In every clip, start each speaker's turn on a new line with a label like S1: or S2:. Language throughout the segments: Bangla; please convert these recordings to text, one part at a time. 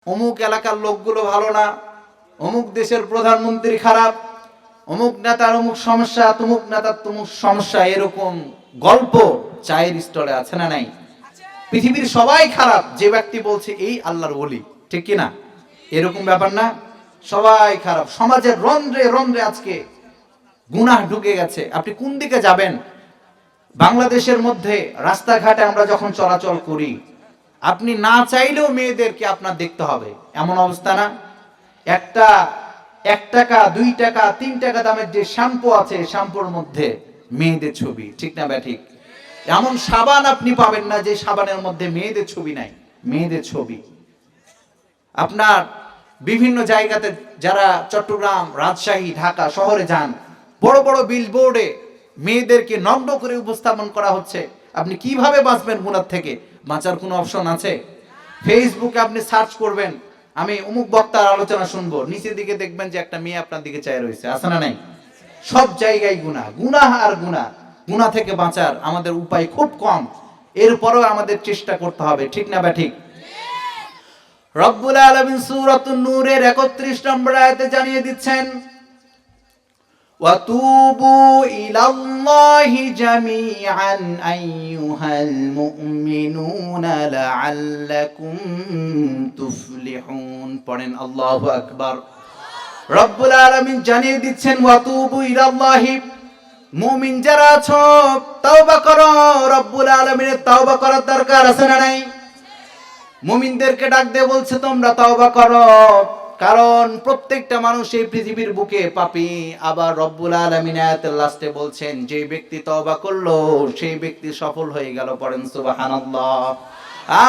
S1: অমুক এলাকার লোকগুলো ভালো না, অমুক দেশের প্রধানমন্ত্রী খারাপ, অমুক নেতার অমুক সমস্যা, তমুক নেতার তমুক সমস্যা, এরকম গল্প চায়ের স্টলে আছে না নাই? পৃথিবীর সবাই খারাপ, যে ব্যক্তি বলছে এই আল্লাহর ওলি, ঠিক কিনা? এরকম ব্যাপার না, সবাই খারাপ। সমাজের রন্ধ্রে রন্ধ্রে আজকে গুনাহ ঢুকে গেছে। আপনি কোন দিকে যাবেন? বাংলাদেশের মধ্যে রাস্তাঘাটে আমরা যখন চলাচল করি, আপনি না চাইলেও মেয়েদেরকে আপনার দেখতে হবে, এমন অবস্থা না? একটা 1 টাকা 2 টাকা 3 টাকা দামের যে শ্যাম্পু আছে, শ্যাম্পুর মধ্যে মেয়েদের ছবি, ঠিক না ব্যাঠিক? এমন সাবান আপনি পাবেন না যে সাবানের মধ্যে মেয়েদের ছবি নাই, মেয়েদের ছবি। আপনার বিভিন্ন জায়গাতে যারা চট্টগ্রাম, রাজশাহী, ঢাকা শহরে যান, বড় বড় বিলবোর্ডে মেয়েদেরকে নগ্ন করে উপস্থাপন করা হচ্ছে। আপনি কিভাবে বাঁচবেন গুনাহ থেকে? বাঁচার কোনো অপশন আছে? ফেসবুকে আপনি সার্চ করবেন, আমি অমুক বক্তার আলোচনা শুনবো, নিচের দিকে দেখবেন যে একটা মেয়ে আপনার দিকে চেয়ে রয়েছে, আছে না নাই? সব জায়গায় গুনাহ, গুনাহ আর গুনাহ। গুনাহ থেকে বাঁচার আমাদের উপায় খুব কম, এরপরেও আমাদের চেষ্টা করতে হবে, ঠিক না বা ঠিক? রব্বুল আলামিন সূরাতুন নূরের 31 নম্বর আয়াতে জানিয়ে দিচ্ছেন, ওয়াতুবু ইলাল্লাহি জামিআন আইয়ুহাল মুমিনুনা লাআল্লাকুম তুফলিহুন। পড়েন আল্লাহু আকবার। রব্বুল আলামিন জানিয়ে দিচ্ছেন, ওয়াতুবু ইলাল্লাহি, মুমিন যারা আছো তওবা করো। রব্বুল আলামিনের তওবা করার দরকার আছে না নাই? মুমিনদেরকে ডাক দিয়ে বলছে তোমরা তওবা করো, কারণ প্রত্যেকটা মানুষ এই পৃথিবীর বুকে পাপী। আবার রব্বুল আলামিন আয়াতের লাস্টে বলছেন, যে ব্যক্তি তওবা করলো সেই ব্যক্তি সফল হয়ে গেল। পড়েন সুবহানাল্লাহ।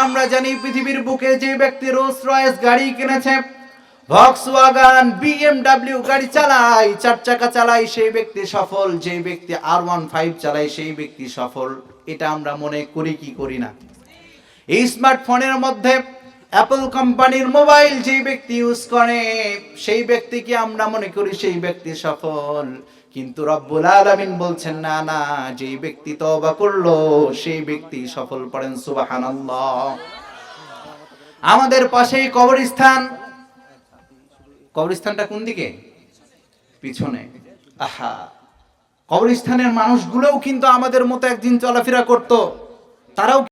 S1: আমরা জানি পৃথিবীর বুকে যে ব্যক্তি রোলস রয়েস গাড়ি কিনেছে, ভক্সওয়াগন, বিএমডব্লিউ গাড়ি চালায়, 4 চাকা চালায়, সেই ব্যক্তি সফল। যে ব্যক্তি R15 চালায় সেই ব্যক্তি সফল। এটা আমরা মনে করি কি করি না? এই স্মার্টফোনের মধ্যে অ্যাপল কোম্পানির মোবাইল যে ব্যক্তি ইউজ করে সেই ব্যক্তিকে আমরা মনে করি সেই ব্যক্তি সফল। কিন্তু রব্বুল আলামিন বলছেন না না, যে ব্যক্তি তওবা করলো সেই ব্যক্তি সফল। পড়েন সুবহানাল্লাহ। আমাদের পাশেই কবরস্থান। কবরস্থানটা কোন দিকে? পিছনে। আহা, কবরস্থানের মানুষগুলোও কিন্তু আমাদের মতো একদিন চলাফেরা করত, তারাও